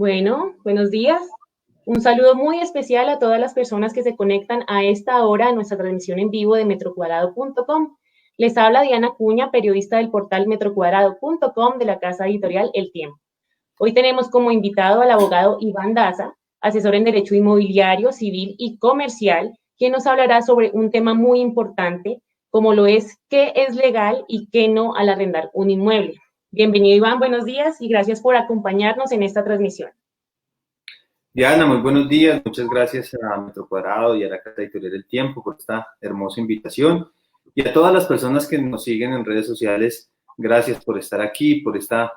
Bueno, buenos días. Un saludo muy especial a todas las personas que se conectan a esta hora a nuestra transmisión en vivo de metrocuadrado.com. Les habla Diana Cuña, periodista del portal metrocuadrado.com de la casa editorial El Tiempo. Hoy tenemos como invitado al abogado Iván Daza, asesor en Derecho Inmobiliario, Civil y Comercial, quien nos hablará sobre un tema muy importante, como lo es qué es legal y qué no al arrendar un inmueble. Bienvenido, Iván, buenos días y gracias por acompañarnos en esta transmisión. Diana, muy buenos días. Muchas gracias a Metro Cuadrado y a la Casa Editorial del Tiempo por esta hermosa invitación. Y a todas las personas que nos siguen en redes sociales, gracias por estar aquí, por esta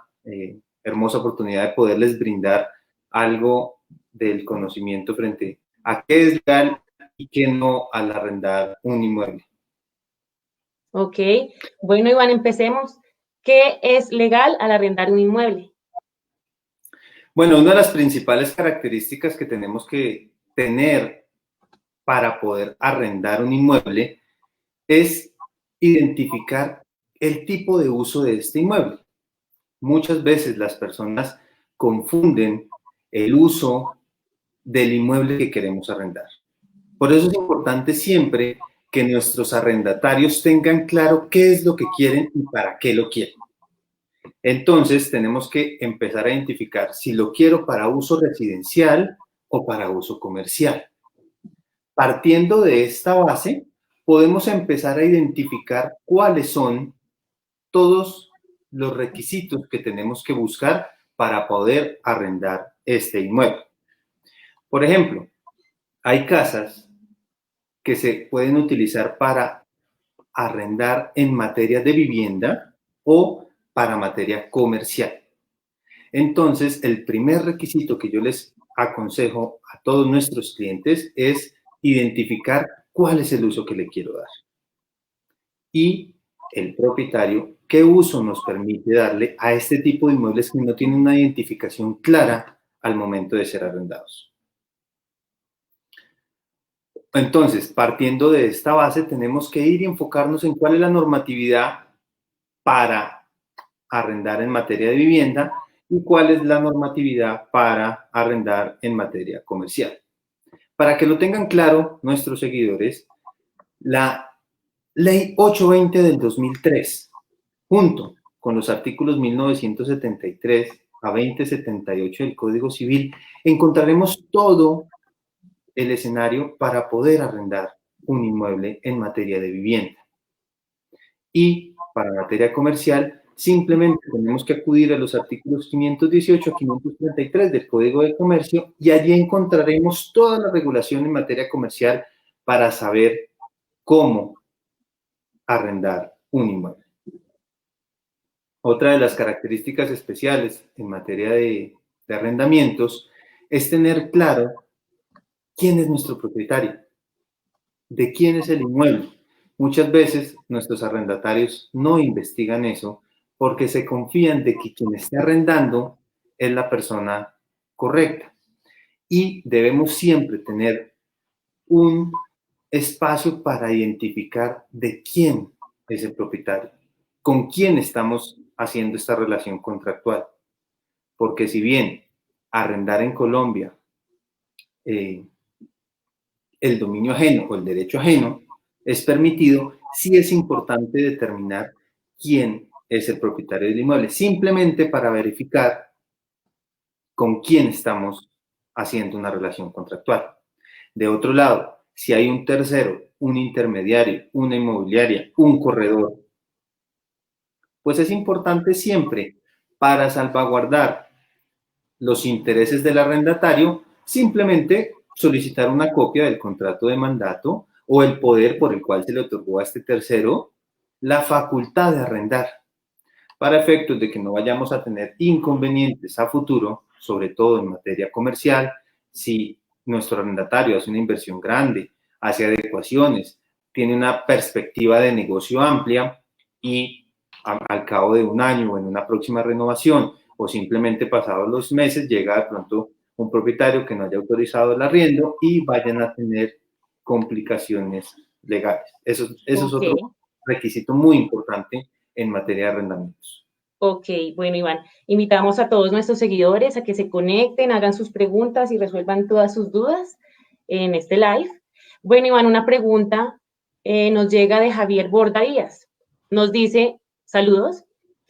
hermosa oportunidad de poderles brindar algo del conocimiento frente a qué es legal y qué no al arrendar un inmueble. Ok, bueno, Iván, empecemos. ¿Qué es legal al arrendar un inmueble? Bueno, una de las principales características que tenemos que tener para poder arrendar un inmueble es identificar el tipo de uso de este inmueble. Muchas veces las personas confunden el uso del inmueble que queremos arrendar. Por eso es importante siempre que nuestros arrendatarios tengan claro qué es lo que quieren y para qué lo quieren. Entonces tenemos que empezar a identificar si lo quiero para uso residencial o para uso comercial. Partiendo de esta base, podemos empezar a identificar cuáles son todos los requisitos que tenemos que buscar para poder arrendar este inmueble. Por ejemplo, hay casas que se pueden utilizar para arrendar en materia de vivienda o para materia comercial. Entonces, el primer requisito que yo les aconsejo a todos nuestros clientes es identificar cuál es el uso que le quiero dar. Y el propietario, qué uso nos permite darle a este tipo de inmuebles que no tienen una identificación clara al momento de ser arrendados. Entonces, partiendo de esta base, tenemos que ir y enfocarnos en cuál es la normatividad para arrendar en materia de vivienda y cuál es la normatividad para arrendar en materia comercial. Para que lo tengan claro nuestros seguidores, la Ley 820 del 2003, junto con los artículos 1973 a 2078 del Código Civil, encontraremos todo el escenario para poder arrendar un inmueble en materia de vivienda. Y para materia comercial, simplemente tenemos que acudir a los artículos 518 a 533 del Código de Comercio y allí encontraremos toda la regulación en materia comercial para saber cómo arrendar un inmueble. Otra de las características especiales en materia de arrendamientos es tener claro quién es nuestro propietario, de quién es el inmueble. Muchas veces nuestros arrendatarios no investigan eso porque se confían de que quien está arrendando es la persona correcta. Y debemos siempre tener un espacio para identificar de quién es el propietario, con quién estamos haciendo esta relación contractual. Porque si bien arrendar en Colombia el dominio ajeno o el derecho ajeno es permitido, sí es importante determinar quién es el propietario del inmueble, simplemente para verificar con quién estamos haciendo una relación contractual. De otro lado, si hay un tercero, un intermediario, una inmobiliaria, un corredor, pues es importante siempre para salvaguardar los intereses del arrendatario, simplemente solicitar una copia del contrato de mandato o el poder por el cual se le otorgó a este tercero la facultad de arrendar, para efectos de que no vayamos a tener inconvenientes a futuro, sobre todo en materia comercial, si nuestro arrendatario hace una inversión grande, hace adecuaciones, tiene una perspectiva de negocio amplia y al cabo de un año o en una próxima renovación o simplemente pasados los meses llega de pronto un propietario que no haya autorizado el arriendo y vayan a tener complicaciones legales. Eso es Ok, otro requisito muy importante en materia de arrendamientos. Ok, bueno, Iván, invitamos a todos nuestros seguidores a que se conecten, hagan sus preguntas y resuelvan todas sus dudas en este live. Bueno, Iván, una pregunta nos llega de Javier Borda Díaz. Nos dice, saludos,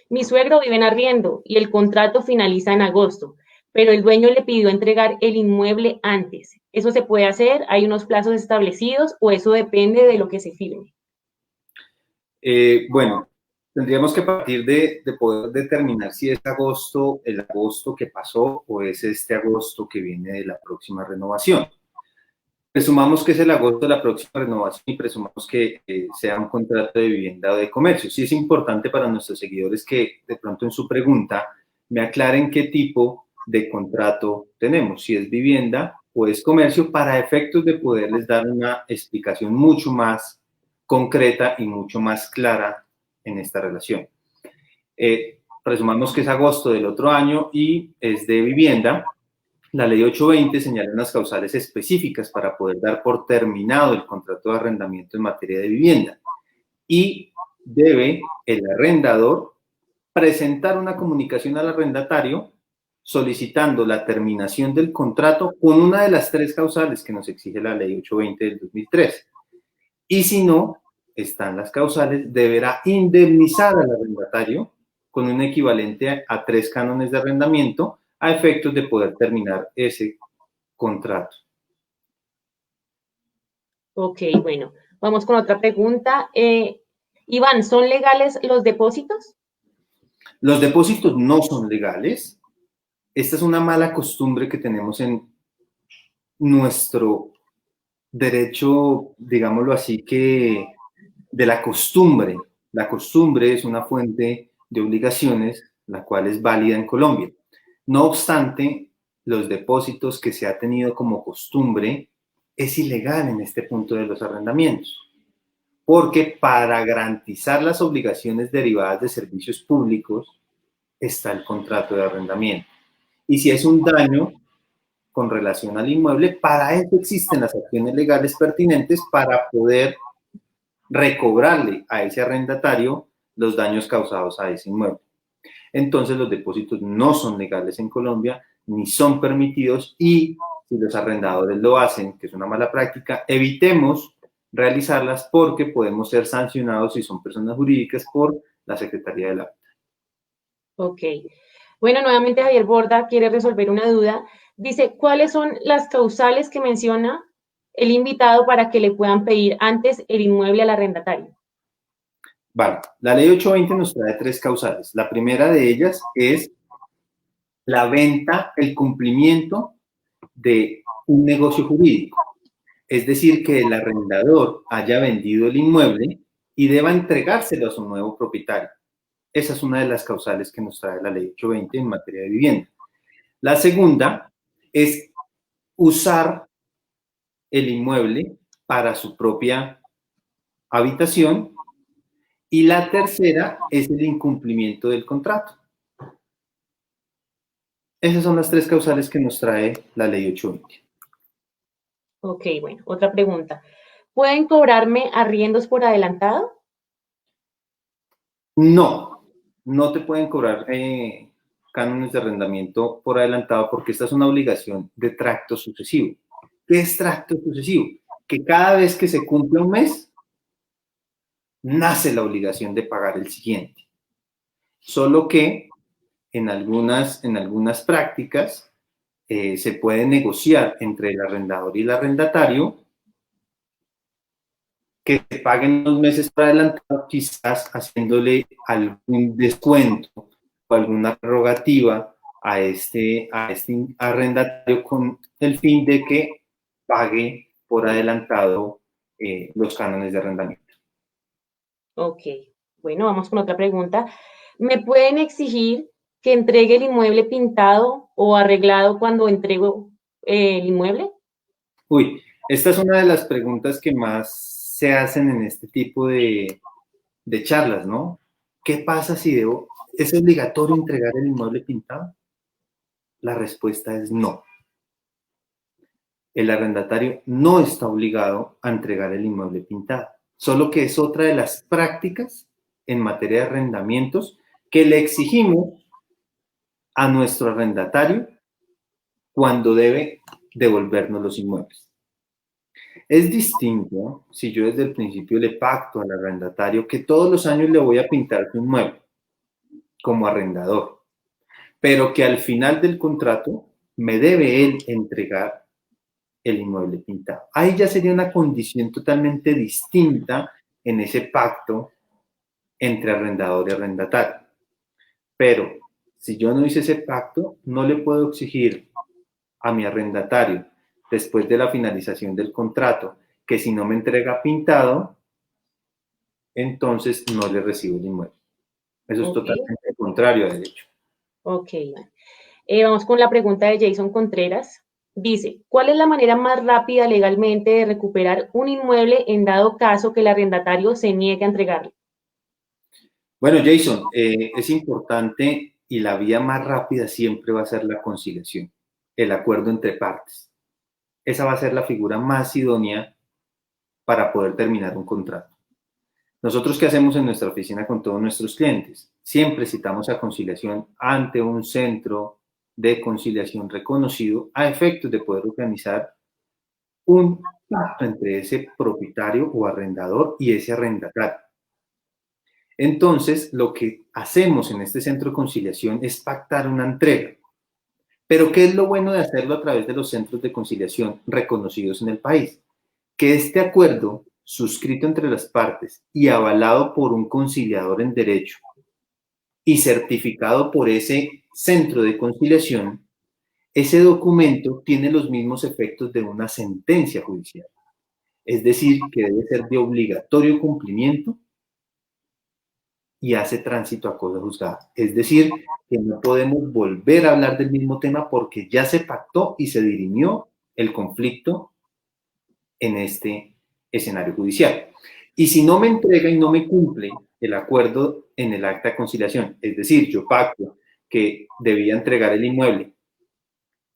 mi suegro vive en arriendo y el contrato finaliza en agosto, pero el dueño le pidió entregar el inmueble antes. ¿Eso se puede hacer? ¿Hay unos plazos establecidos o eso depende de lo que se firme? Bueno, tendríamos que partir de poder determinar si es agosto, el agosto que pasó o es este agosto que viene de la próxima renovación. Presumamos que es el agosto de la próxima renovación y presumamos que sea un contrato de vivienda o de comercio. Sí es importante para nuestros seguidores que de pronto en su pregunta me aclaren qué tipo de contrato tenemos, si es vivienda o es comercio, para efectos de poderles dar una explicación mucho más concreta y mucho más clara en esta relación. Presumamos que es agosto del otro año y es de vivienda. La ley 820 señala unas causales específicas para poder dar por terminado el contrato de arrendamiento en materia de vivienda y debe el arrendador presentar una comunicación al arrendatario solicitando la terminación del contrato con una de las tres causales que nos exige la ley 820 del 2003. Y si no están las causales, deberá indemnizar al arrendatario con un equivalente a 3 cánones de arrendamiento a efectos de poder terminar ese contrato. Ok, bueno, vamos con otra pregunta. Iván, ¿son legales los depósitos? Los depósitos no son legales. Esta es una mala costumbre que tenemos en nuestro derecho, digámoslo así, que de la costumbre. La costumbre es una fuente de obligaciones, la cual es válida en Colombia. No obstante, los depósitos que se ha tenido como costumbre es ilegal en este punto de los arrendamientos, porque para garantizar las obligaciones derivadas de servicios públicos está el contrato de arrendamiento. Y si es un daño con relación al inmueble, para eso existen las acciones legales pertinentes para poder recobrarle a ese arrendatario los daños causados a ese inmueble. Entonces los depósitos no son legales en Colombia, ni son permitidos y si los arrendadores lo hacen, que es una mala práctica, evitemos realizarlas porque podemos ser sancionados si son personas jurídicas por la Secretaría de la... Ok. Bueno, nuevamente Javier Borda quiere resolver una duda. Dice, ¿cuáles son las causales que menciona el invitado para que le puedan pedir antes el inmueble al arrendatario? Vale, la ley 820 nos trae tres causales. La primera de ellas es la venta, el cumplimiento de un negocio jurídico. Es decir, que el arrendador haya vendido el inmueble y deba entregárselo a su nuevo propietario. Esa es una de las causales que nos trae la ley 820 en materia de vivienda. La segunda es usar el inmueble para su propia habitación y la tercera es el incumplimiento del contrato. Esas son las tres causales que nos trae la ley 820. Ok, bueno, otra pregunta. ¿Pueden cobrarme arriendos por adelantado? No, no te pueden cobrar cánones de arrendamiento por adelantado porque esta es una obligación de tracto sucesivo. ¿Qué es tracto sucesivo? Que cada vez que se cumple un mes, nace la obligación de pagar el siguiente. Solo que en algunas prácticas se puede negociar entre el arrendador y el arrendatario que se paguen los meses por adelantado, quizás haciéndole algún descuento o alguna prerrogativa a este arrendatario con el fin de que pague por adelantado los cánones de arrendamiento. Ok, bueno, vamos con otra pregunta. ¿Me pueden exigir que entregue el inmueble pintado o arreglado cuando entrego el inmueble? Uy, esta es una de las preguntas que más se hacen en este tipo de charlas, ¿no? ¿Qué pasa si es obligatorio entregar el inmueble pintado? La respuesta es no. El arrendatario no está obligado a entregar el inmueble pintado, solo que es otra de las prácticas en materia de arrendamientos que le exigimos a nuestro arrendatario cuando debe devolvernos los inmuebles. Es distinto si yo desde el principio le pacto al arrendatario que todos los años le voy a pintar su inmueble como arrendador, pero que al final del contrato me debe él entregar el inmueble pintado. Ahí ya sería una condición totalmente distinta en ese pacto entre arrendador y arrendatario. Pero si yo no hice ese pacto, no le puedo exigir a mi arrendatario, después de la finalización del contrato, que si no me entrega pintado, entonces no le recibo el inmueble. Eso es totalmente contrario a derecho. Ok. Vamos con la pregunta de Jason Contreras. Dice, ¿cuál es la manera más rápida legalmente de recuperar un inmueble en dado caso que el arrendatario se niegue a entregarlo? Bueno, Jason, es importante y la vía más rápida siempre va a ser la conciliación, el acuerdo entre partes. Esa va a ser la figura más idónea para poder terminar un contrato. Nosotros, ¿qué hacemos en nuestra oficina con todos nuestros clientes? Siempre citamos a conciliación ante un centro de conciliación reconocido a efectos de poder organizar un pacto entre ese propietario o arrendador y ese arrendatario. Entonces, lo que hacemos en este centro de conciliación es pactar una entrega. Pero, ¿qué es lo bueno de hacerlo a través de los centros de conciliación reconocidos en el país? Que este acuerdo, suscrito entre las partes y avalado por un conciliador en derecho y certificado por ese centro de conciliación, ese documento tiene los mismos efectos de una sentencia judicial. Es decir, que debe ser de obligatorio cumplimiento y hace tránsito a cosa juzgada. Es decir, que no podemos volver a hablar del mismo tema porque ya se pactó y se dirimió el conflicto en este escenario judicial. Y si no me entrega y no me cumple el acuerdo en el acta de conciliación, es decir, yo pacto que debía entregar el inmueble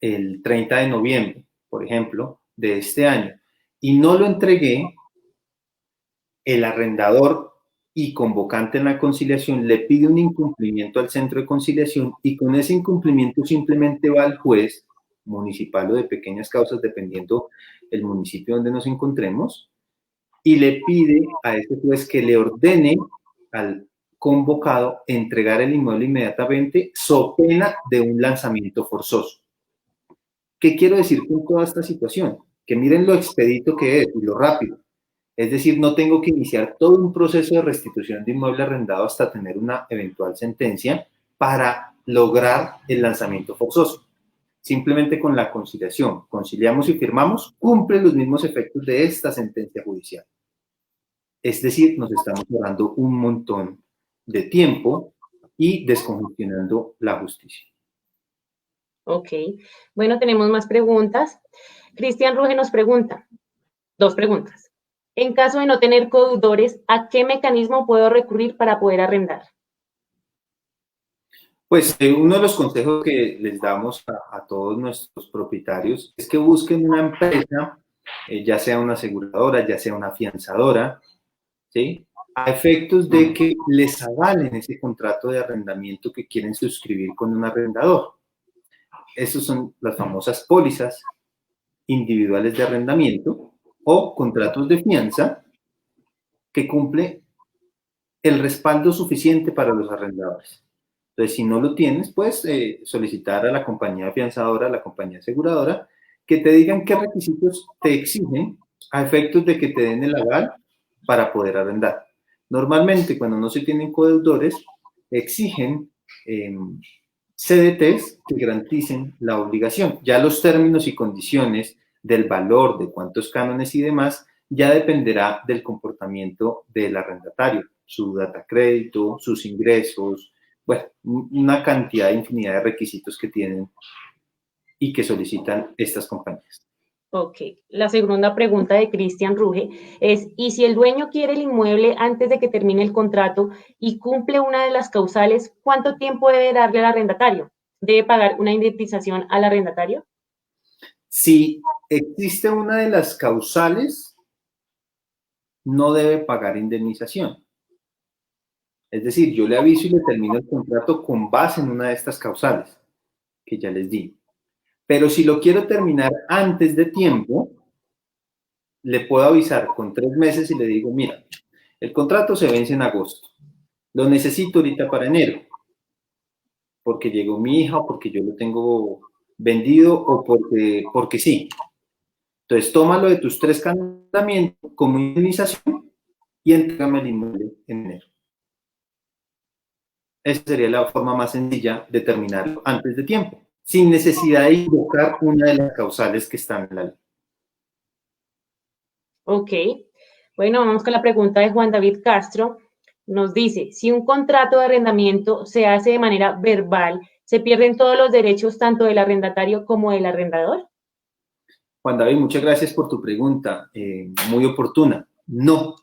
el 30 de noviembre, por ejemplo, de este año, y no lo entregué, el arrendador y convocante en la conciliación le pide un incumplimiento al centro de conciliación y con ese incumplimiento simplemente va al juez municipal o de pequeñas causas, dependiendo el municipio donde nos encontremos, y le pide a ese juez que le ordene al convocado entregar el inmueble inmediatamente, so pena de un lanzamiento forzoso. ¿Qué quiero decir con toda esta situación? Que miren lo expedito que es y lo rápido. Es decir, no tengo que iniciar todo un proceso de restitución de inmueble arrendado hasta tener una eventual sentencia para lograr el lanzamiento forzoso. Simplemente con la conciliación, conciliamos y firmamos, cumple los mismos efectos de esta sentencia judicial. Es decir, nos estamos ahorrando un montón de tiempo y descongestionando la justicia. Ok. Bueno, tenemos más preguntas. Cristian Ruge nos pregunta, dos preguntas. En caso de no tener codeudores, ¿a qué mecanismo puedo recurrir para poder arrendar? Pues uno de los consejos que les damos a todos nuestros propietarios es que busquen una empresa, ya sea una aseguradora, ya sea una afianzadora, ¿sí? A efectos de que les avalen ese contrato de arrendamiento que quieren suscribir con un arrendador. Esas son las famosas pólizas individuales de arrendamiento o contratos de fianza que cumple el respaldo suficiente para los arrendadores. Entonces, si no lo tienes, puedes solicitar a la compañía afianzadora, a la compañía aseguradora, que te digan qué requisitos te exigen a efectos de que te den el aval para poder arrendar. Normalmente, cuando no se tienen codeudores, exigen CDTs que garanticen la obligación. Ya los términos y condiciones del valor, de cuántos cánones y demás, ya dependerá del comportamiento del arrendatario, su data crédito, sus ingresos, bueno, una cantidad de infinidad de requisitos que tienen y que solicitan estas compañías. Ok. La segunda pregunta de Cristian Ruge es, ¿y si el dueño quiere el inmueble antes de que termine el contrato y cumple una de las causales, cuánto tiempo debe darle al arrendatario? ¿Debe pagar una indemnización al arrendatario? Si existe una de las causales, no debe pagar indemnización. Es decir, yo le aviso y le termino el contrato con base en una de estas causales que ya les di. Pero si lo quiero terminar antes de tiempo, le puedo avisar con 3 meses y le digo, mira, el contrato se vence en agosto. Lo necesito ahorita para enero, porque llegó mi hija o porque yo lo tengo vendido o porque sí. Entonces, tómalo de tus 3 candamientos como indemnización y entrégame el inmueble en enero. Esa sería la forma más sencilla de terminarlo antes de tiempo, sin necesidad de invocar una de las causales que están en la ley. Ok. Bueno, vamos con la pregunta de Juan David Castro. Nos dice, si un contrato de arrendamiento se hace de manera verbal, ¿se pierden todos los derechos tanto del arrendatario como del arrendador? Juan David, muchas gracias por tu pregunta, muy oportuna. No,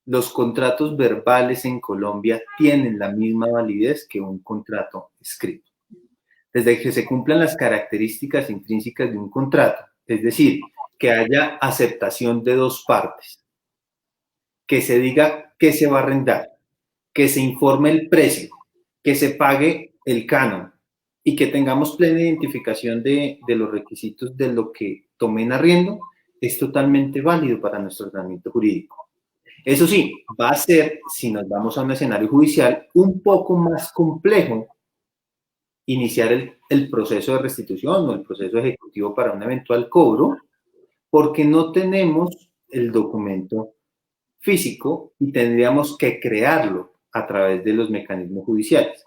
los contratos verbales en Colombia tienen la misma validez que un contrato escrito. Desde que se cumplan las características intrínsecas de un contrato, es decir, que haya aceptación de 2 partes, que se diga que se va a arrendar, que se informe el precio, que se pague el canon y que tengamos plena identificación de los requisitos de lo que tome en arriendo, es totalmente válido para nuestro ordenamiento jurídico. Eso sí, va a ser, si nos vamos a un escenario judicial, un poco más complejo iniciar el proceso de restitución o el proceso ejecutivo para un eventual cobro, porque no tenemos el documento físico y tendríamos que crearlo a través de los mecanismos judiciales.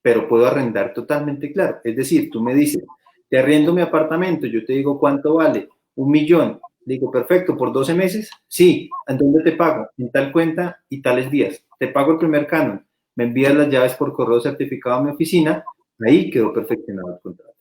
Pero puedo arrendar totalmente claro. Es decir, tú me dices, te arriendo mi apartamento, yo te digo cuánto vale, 1.000.000. Digo, perfecto, ¿por 12 meses? Sí. ¿En dónde te pago? En tal cuenta y tales días. Te pago el primer canon. Me envías las llaves por correo certificado a mi oficina. Ahí quedó perfeccionado el contrato.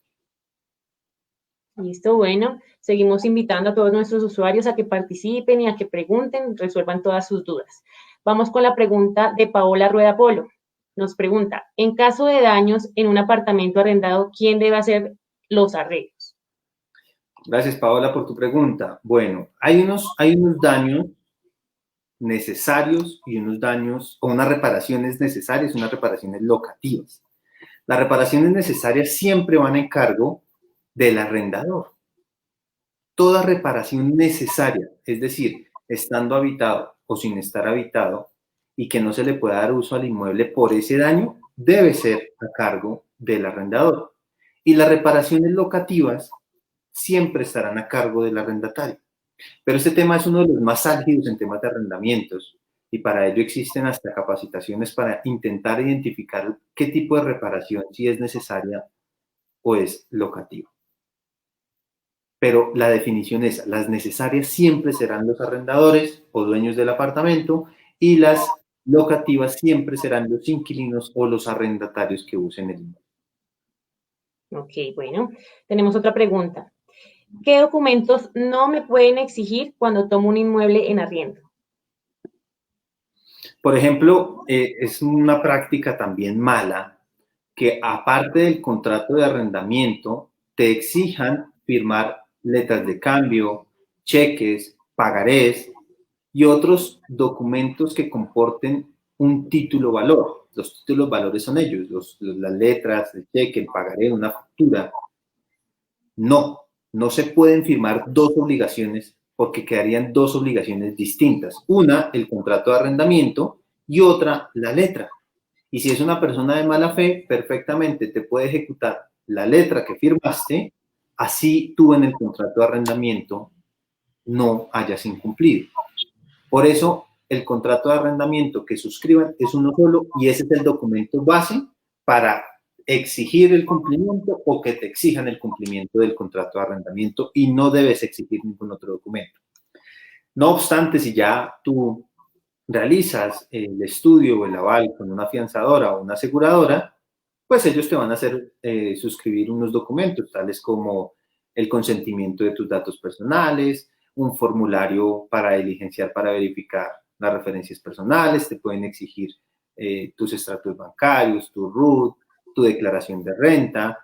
Listo, bueno, seguimos invitando a todos nuestros usuarios a que participen y a que pregunten, resuelvan todas sus dudas. Vamos con la pregunta de Paola Rueda Polo. Nos pregunta, en caso de daños en un apartamento arrendado, ¿quién debe hacer los arreglos? Gracias, Paola, por tu pregunta. Bueno, hay unos daños necesarios y unos daños, o unas reparaciones necesarias y unas reparaciones locativas. Las reparaciones necesarias siempre van en cargo del arrendador. Toda reparación necesaria, es decir, estando habitado o sin estar habitado, y que no se le pueda dar uso al inmueble por ese daño, debe ser a cargo del arrendador. Y las reparaciones locativas siempre estarán a cargo del arrendatario. Pero este tema es uno de los más álgidos en temas de arrendamientos y para ello existen hasta capacitaciones para intentar identificar qué tipo de reparación, si es necesaria o es locativa. Pero la definición es, las necesarias siempre serán los arrendadores o dueños del apartamento y las locativas siempre serán los inquilinos o los arrendatarios que usen el inmueble. Ok, bueno, tenemos otra pregunta. ¿Qué documentos no me pueden exigir cuando tomo un inmueble en arriendo? Por ejemplo, es una práctica también mala que aparte del contrato de arrendamiento, te exijan firmar letras de cambio, cheques, pagarés y otros documentos que comporten un título valor. Los títulos valores son ellos, las letras, el cheque, el pagaré, una factura. No, no se pueden firmar 2 obligaciones porque quedarían 2 obligaciones distintas. Una, el contrato de arrendamiento y otra, la letra. Y si es una persona de mala fe, perfectamente te puede ejecutar la letra que firmaste, así tú en el contrato de arrendamiento no hayas incumplido. Por eso, el contrato de arrendamiento que suscriban es uno solo y ese es el documento base para exigir el cumplimiento o que te exijan el cumplimiento del contrato de arrendamiento y no debes exigir ningún otro documento. No obstante, si ya tú realizas el estudio o el aval con una afianzadora o una aseguradora, pues ellos te van a hacer suscribir unos documentos, tales como el consentimiento de tus datos personales, un formulario para diligenciar, para verificar las referencias personales, te pueden exigir tus extractos bancarios, tu RUT, tu declaración de renta.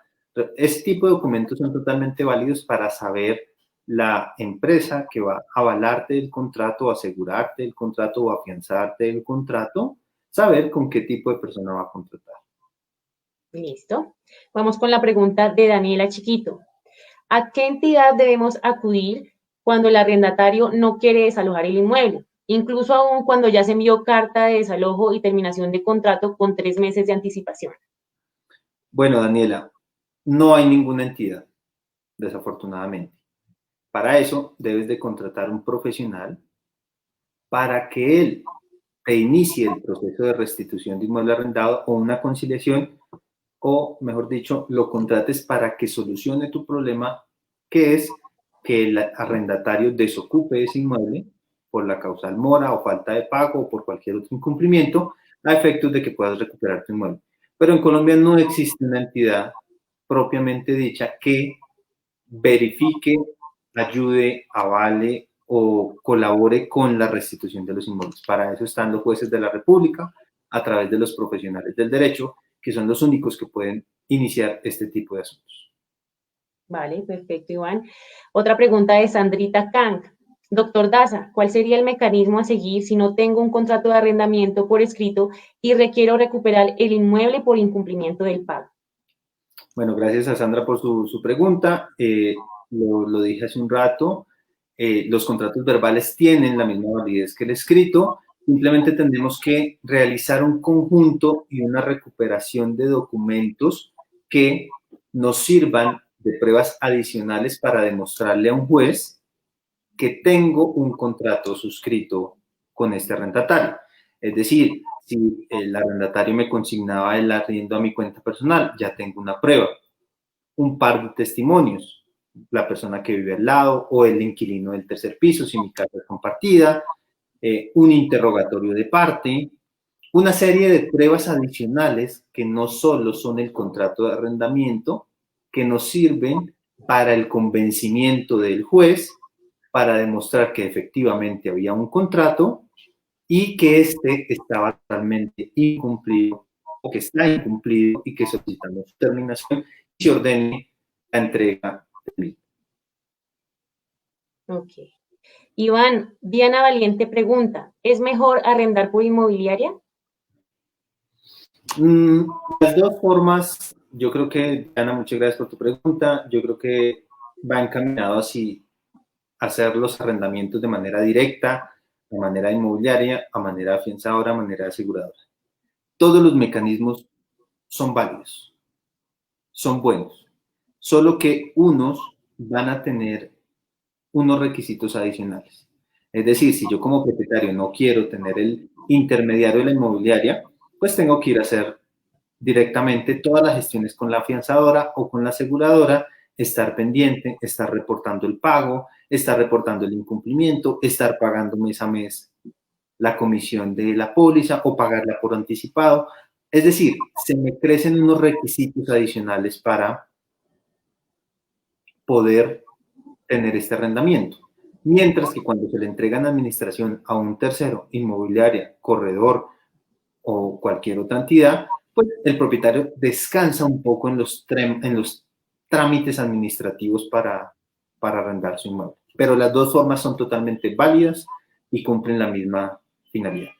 Este tipo de documentos son totalmente válidos para saber la empresa que va a avalarte el contrato, asegurarte el contrato o afianzarte el contrato, saber con qué tipo de persona va a contratar. Listo. Vamos con la pregunta de Daniela Chiquito. ¿A qué entidad debemos acudir cuando el arrendatario no quiere desalojar el inmueble? Incluso aún cuando ya se envió carta de desalojo y terminación de contrato con 3 meses de anticipación. Bueno, Daniela, no hay ninguna entidad, desafortunadamente. Para eso debes de contratar un profesional para que él te inicie el proceso de restitución de inmueble arrendado o una conciliación, o mejor dicho, lo contrates para que solucione tu problema, que es que el arrendatario desocupe ese inmueble por la causal mora o falta de pago o por cualquier otro incumplimiento, a efectos de que puedas recuperar tu inmueble. Pero en Colombia no existe una entidad propiamente dicha que verifique, ayude, avale o colabore con la restitución de los inmuebles. Para eso están los jueces de la República a través de los profesionales del derecho, que son los únicos que pueden iniciar este tipo de asuntos. Vale, perfecto, Iván. Otra pregunta de Sandrita Kang. Doctor Daza, ¿cuál sería el mecanismo a seguir si no tengo un contrato de arrendamiento por escrito y requiero recuperar el inmueble por incumplimiento del pago? Bueno, gracias a Sandra por su pregunta. Lo dije hace un rato, los contratos verbales tienen la misma validez que el escrito, simplemente tendremos que realizar un conjunto y una recuperación de documentos que nos sirvan de pruebas adicionales para demostrarle a un juez que tengo un contrato suscrito con este arrendatario. Es decir, si el arrendatario me consignaba el arriendo a mi cuenta personal, ya tengo una prueba, un par de testimonios, la persona que vive al lado o el inquilino del tercer piso, si mi casa es compartida, un interrogatorio de parte, una serie de pruebas adicionales que no solo son el contrato de arrendamiento, que nos sirven para el convencimiento del juez, para demostrar que efectivamente había un contrato y que éste estaba totalmente incumplido o que está incumplido y que solicitamos su terminación y se ordene la entrega del mismo. Ok. Iván, Diana Valiente pregunta, ¿es mejor arrendar por inmobiliaria? Las dos formas, yo creo que, Ana, muchas gracias por tu pregunta. Yo creo que va encaminado así a hacer los arrendamientos de manera directa, de manera inmobiliaria, a manera afianzadora, a manera aseguradora. Todos los mecanismos son válidos, son buenos, solo que unos van a tener unos requisitos adicionales. Es decir, si yo como propietario no quiero tener el intermediario de la inmobiliaria, pues tengo que ir a hacer directamente todas las gestiones con la afianzadora o con la aseguradora, estar pendiente, estar reportando el pago, estar reportando el incumplimiento, estar pagando mes a mes la comisión de la póliza o pagarla por anticipado. Es decir, se me crecen unos requisitos adicionales para poder tener este arrendamiento. Mientras que cuando se le entrega en administración a un tercero, inmobiliaria, corredor o cualquier otra entidad, pues el propietario descansa un poco en los trámites administrativos para arrendar su inmueble. Pero las dos formas son totalmente válidas y cumplen la misma finalidad.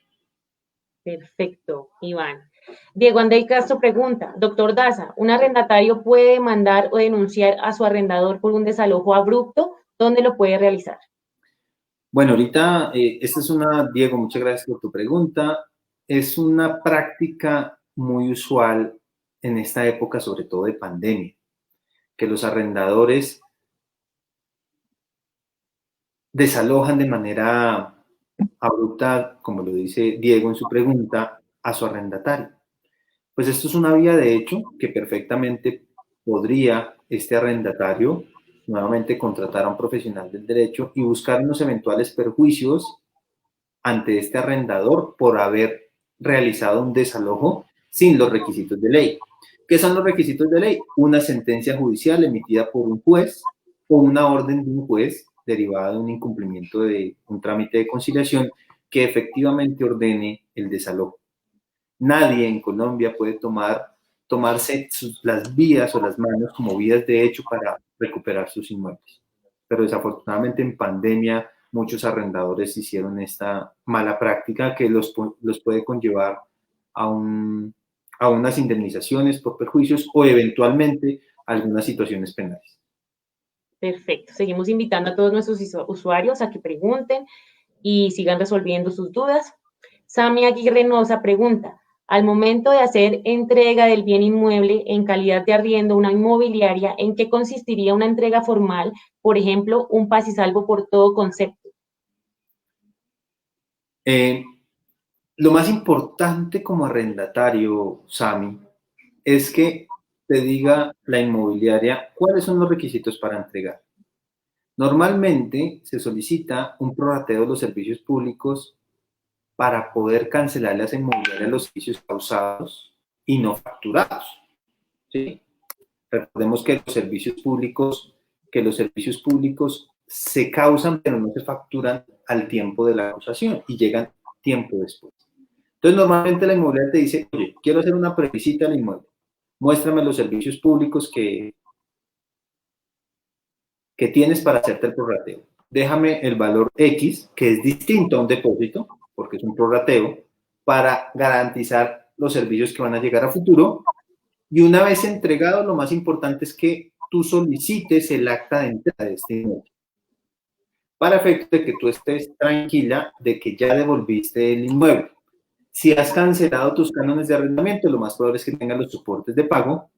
Perfecto, Iván. Diego Andrés Castro pregunta, doctor Daza, ¿un arrendatario puede demandar o denunciar a su arrendador por un desalojo abrupto? ¿Dónde lo puede realizar? Bueno, ahorita, esta es Diego, muchas gracias por tu pregunta. Es una práctica muy usual en esta época, sobre todo de pandemia, que los arrendadores desalojan de manera abrupta, como lo dice Diego en su pregunta, a su arrendatario. Pues esto es una vía de hecho que perfectamente podría este arrendatario nuevamente contratar a un profesional del derecho y buscar unos eventuales perjuicios ante este arrendador por haber realizado un desalojo sin los requisitos de ley. ¿Qué son los requisitos de ley? Una sentencia judicial emitida por un juez o una orden de un juez derivada de un incumplimiento de un trámite de conciliación que efectivamente ordene el desalojo. Nadie en Colombia puede tomarse las vías o las manos como vías de hecho para recuperar sus inmuebles. Pero desafortunadamente en pandemia muchos arrendadores hicieron esta mala práctica que los puede conllevar a unas indemnizaciones por perjuicios o eventualmente algunas situaciones penales. Perfecto. Seguimos invitando a todos nuestros usuarios a que pregunten y sigan resolviendo sus dudas. Sami Aguirre Nosa pregunta, al momento de hacer entrega del bien inmueble en calidad de arriendo a una inmobiliaria, ¿en qué consistiría una entrega formal? Por ejemplo, un paz y salvo por todo concepto. Lo más importante como arrendatario, Sami, es que te diga la inmobiliaria cuáles son los requisitos para entregar. Normalmente se solicita un prorrateo de los servicios públicos para poder cancelarle a esa inmobiliaria los servicios causados y no facturados. ¿Sí? Recordemos que los servicios públicos se causan pero no se facturan al tiempo de la causación y llegan tiempo después. Entonces normalmente la inmobiliaria te dice, oye, quiero hacer una previsita al inmueble, muéstrame los servicios públicos que tienes para hacerte el prorrateo. Déjame el valor X, que es distinto a un depósito, porque es un prorrateo, para garantizar los servicios que van a llegar a futuro. Y una vez entregado, lo más importante es que tú solicites el acta de entrega de este inmueble, para efecto de que tú estés tranquila de que ya devolviste el inmueble. Si has cancelado tus cánones de arrendamiento, lo más probable es que tengas los soportes de pago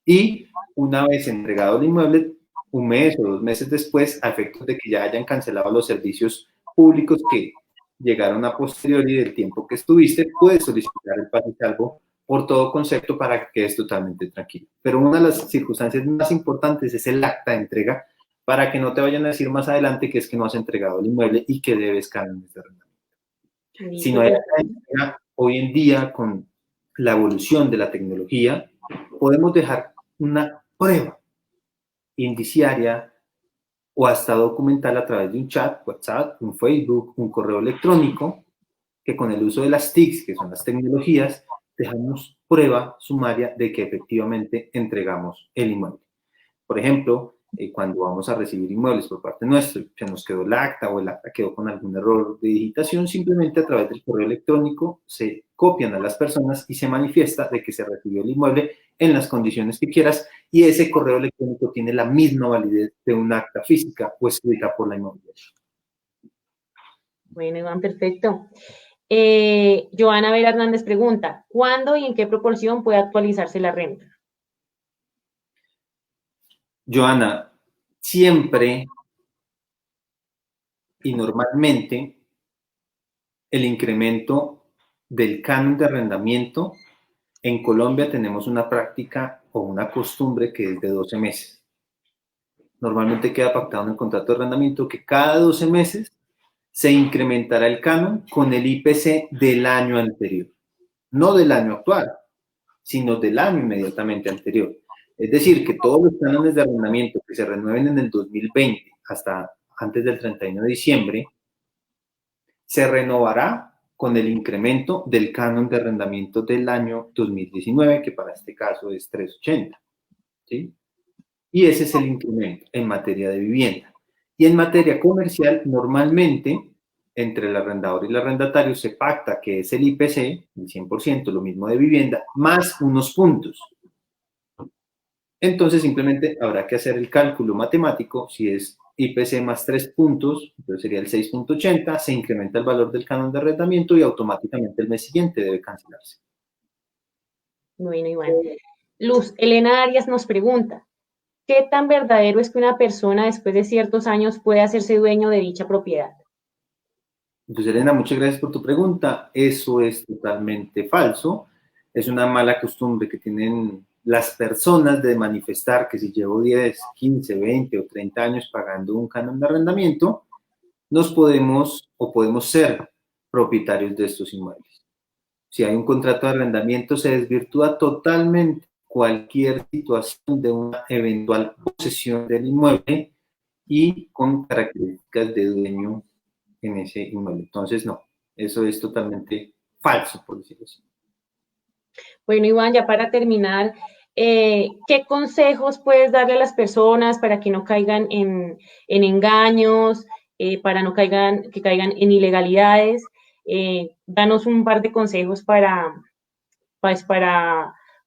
y una vez entregado el inmueble, un mes o 2 meses después, a efectos de que ya hayan cancelado los servicios públicos que llegaron a posteriori del tiempo que estuviste, puedes solicitar el paz y salvo por todo concepto para que quedes totalmente tranquilo. Pero una de las circunstancias más importantes es el acta de entrega para que no te vayan a decir más adelante que es que no has entregado el inmueble y que debes cánones de arrendamiento. Si no hay acta de entrega, hoy en día con la evolución de la tecnología, podemos dejar una prueba indiciaria o hasta documental a través de un chat, WhatsApp, un Facebook, un correo electrónico, que con el uso de las TICs, que son las tecnologías, dejamos prueba sumaria de que efectivamente entregamos el inmueble. Por ejemplo, cuando vamos a recibir inmuebles por parte nuestra, se nos quedó el acta o el acta quedó con algún error de digitación, simplemente a través del correo electrónico se copian a las personas y se manifiesta de que se recibió el inmueble en las condiciones que quieras y ese correo electrónico tiene la misma validez de un acta física o escrita por la inmobiliaria. Bueno, Iván, perfecto. Joana Vera Hernández pregunta, ¿cuándo y en qué proporción puede actualizarse la renta? Joana, siempre y normalmente el incremento del canon de arrendamiento, en Colombia tenemos una práctica o una costumbre que es de 12 meses. Normalmente queda pactado en el contrato de arrendamiento que cada 12 meses se incrementará el canon con el IPC del año anterior. No del año actual, sino del año inmediatamente anterior. Es decir, que todos los cánones de arrendamiento que se renueven en el 2020 hasta antes del 31 de diciembre, se renovará con el incremento del canon de arrendamiento del año 2019, que para este caso es 380. ¿Sí? Y ese es el incremento en materia de vivienda. Y en materia comercial, normalmente, entre el arrendador y el arrendatario se pacta que es el IPC, el 100%, lo mismo de vivienda, más unos puntos. Entonces, simplemente habrá que hacer el cálculo matemático, si es IPC más 3 puntos, entonces sería el 6.80, se incrementa el valor del canon de arrendamiento y automáticamente el mes siguiente debe cancelarse. Bueno, Iván. Luz Elena Arias nos pregunta, ¿qué tan verdadero es que una persona después de ciertos años puede hacerse dueño de dicha propiedad? Entonces, Elena, muchas gracias por tu pregunta. Eso es totalmente falso. Es una mala costumbre que tienen las personas de manifestar que si llevo 10, 15, 20 o 30 años pagando un canon de arrendamiento, nos podemos o podemos ser propietarios de estos inmuebles. Si hay un contrato de arrendamiento, se desvirtúa totalmente cualquier situación de una eventual posesión del inmueble y con características de dueño en ese inmueble. Entonces, no, eso es totalmente falso, por decirlo así. Bueno, Iván, ya para terminar, ¿qué consejos puedes darle a las personas para que no caigan en engaños, para no caigan en ilegalidades? Danos un par de consejos para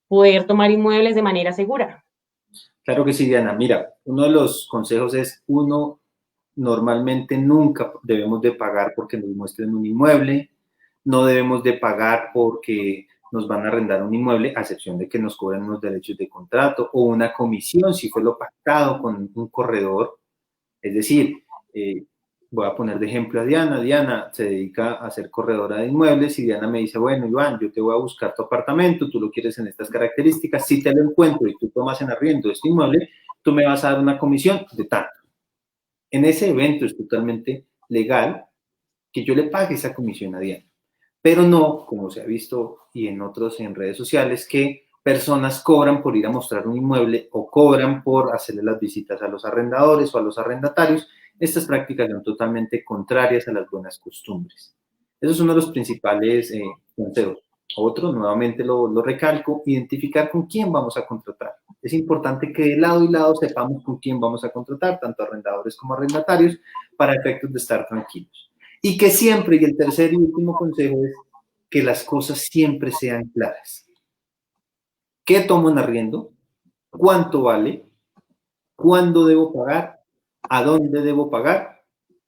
poder tomar inmuebles de manera segura. Claro que sí, Diana. Mira, uno de los consejos es, uno, normalmente nunca debemos de pagar porque nos muestren un inmueble, no debemos de pagar porque nos van a arrendar un inmueble, a excepción de que nos cobren unos derechos de contrato o una comisión si fue lo pactado con un corredor. Es decir, voy a poner de ejemplo a Diana. Diana se dedica a ser corredora de inmuebles y Diana me dice, bueno, Iván, yo te voy a buscar tu apartamento, tú lo quieres en estas características, si te lo encuentro y tú tomas en arriendo este inmueble, tú me vas a dar una comisión de tanto. En ese evento es totalmente legal que yo le pague esa comisión a Diana, pero no, como se ha visto y en otros en redes sociales, que personas cobran por ir a mostrar un inmueble o cobran por hacerle las visitas a los arrendadores o a los arrendatarios. Estas prácticas son totalmente contrarias a las buenas costumbres. Esos son uno de los principales consejos. Otro, nuevamente lo recalco, identificar con quién vamos a contratar. Es importante que de lado y lado sepamos con quién vamos a contratar, tanto arrendadores como arrendatarios, para efectos de estar tranquilos. Y que siempre, y el tercer y último consejo es que las cosas siempre sean claras. ¿Qué tomo en arriendo? ¿Cuánto vale? ¿Cuándo debo pagar? ¿A dónde debo pagar?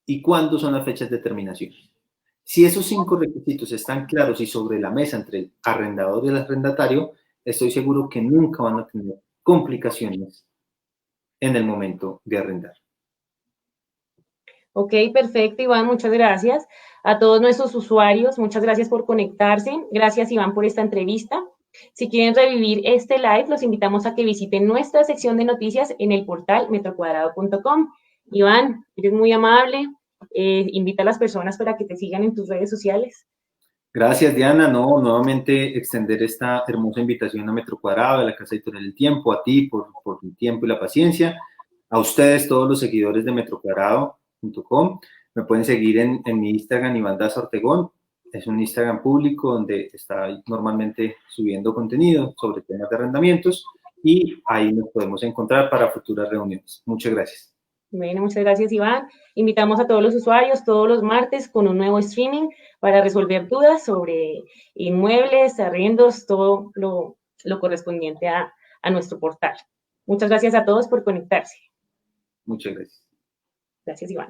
¿Y cuándo son las fechas de terminación? Si esos 5 requisitos están claros y sobre la mesa entre el arrendador y el arrendatario, estoy seguro que nunca van a tener complicaciones en el momento de arrendar. Ok, perfecto, Iván, muchas gracias. A todos nuestros usuarios, muchas gracias por conectarse. Gracias, Iván, por esta entrevista. Si quieren revivir este live, los invitamos a que visiten nuestra sección de noticias en el portal metrocuadrado.com. Iván, eres muy amable. Invita a las personas para que te sigan en tus redes sociales. Gracias, Diana. No, nuevamente extender esta hermosa invitación a Metro Cuadrado, a la Casa Editorial del Tiempo, a ti por el tiempo y la paciencia, a ustedes, todos los seguidores de metrocuadrado.com. Me pueden seguir en mi Instagram, Iván Daza Ortegón. Es un Instagram público donde está normalmente subiendo contenido sobre temas de arrendamientos y ahí nos podemos encontrar para futuras reuniones. Muchas gracias. Bueno, muchas gracias, Iván. Invitamos a todos los usuarios todos los martes con un nuevo streaming para resolver dudas sobre inmuebles, arriendos, todo lo correspondiente a nuestro portal. Muchas gracias a todos por conectarse. Muchas gracias. Gracias, Iván.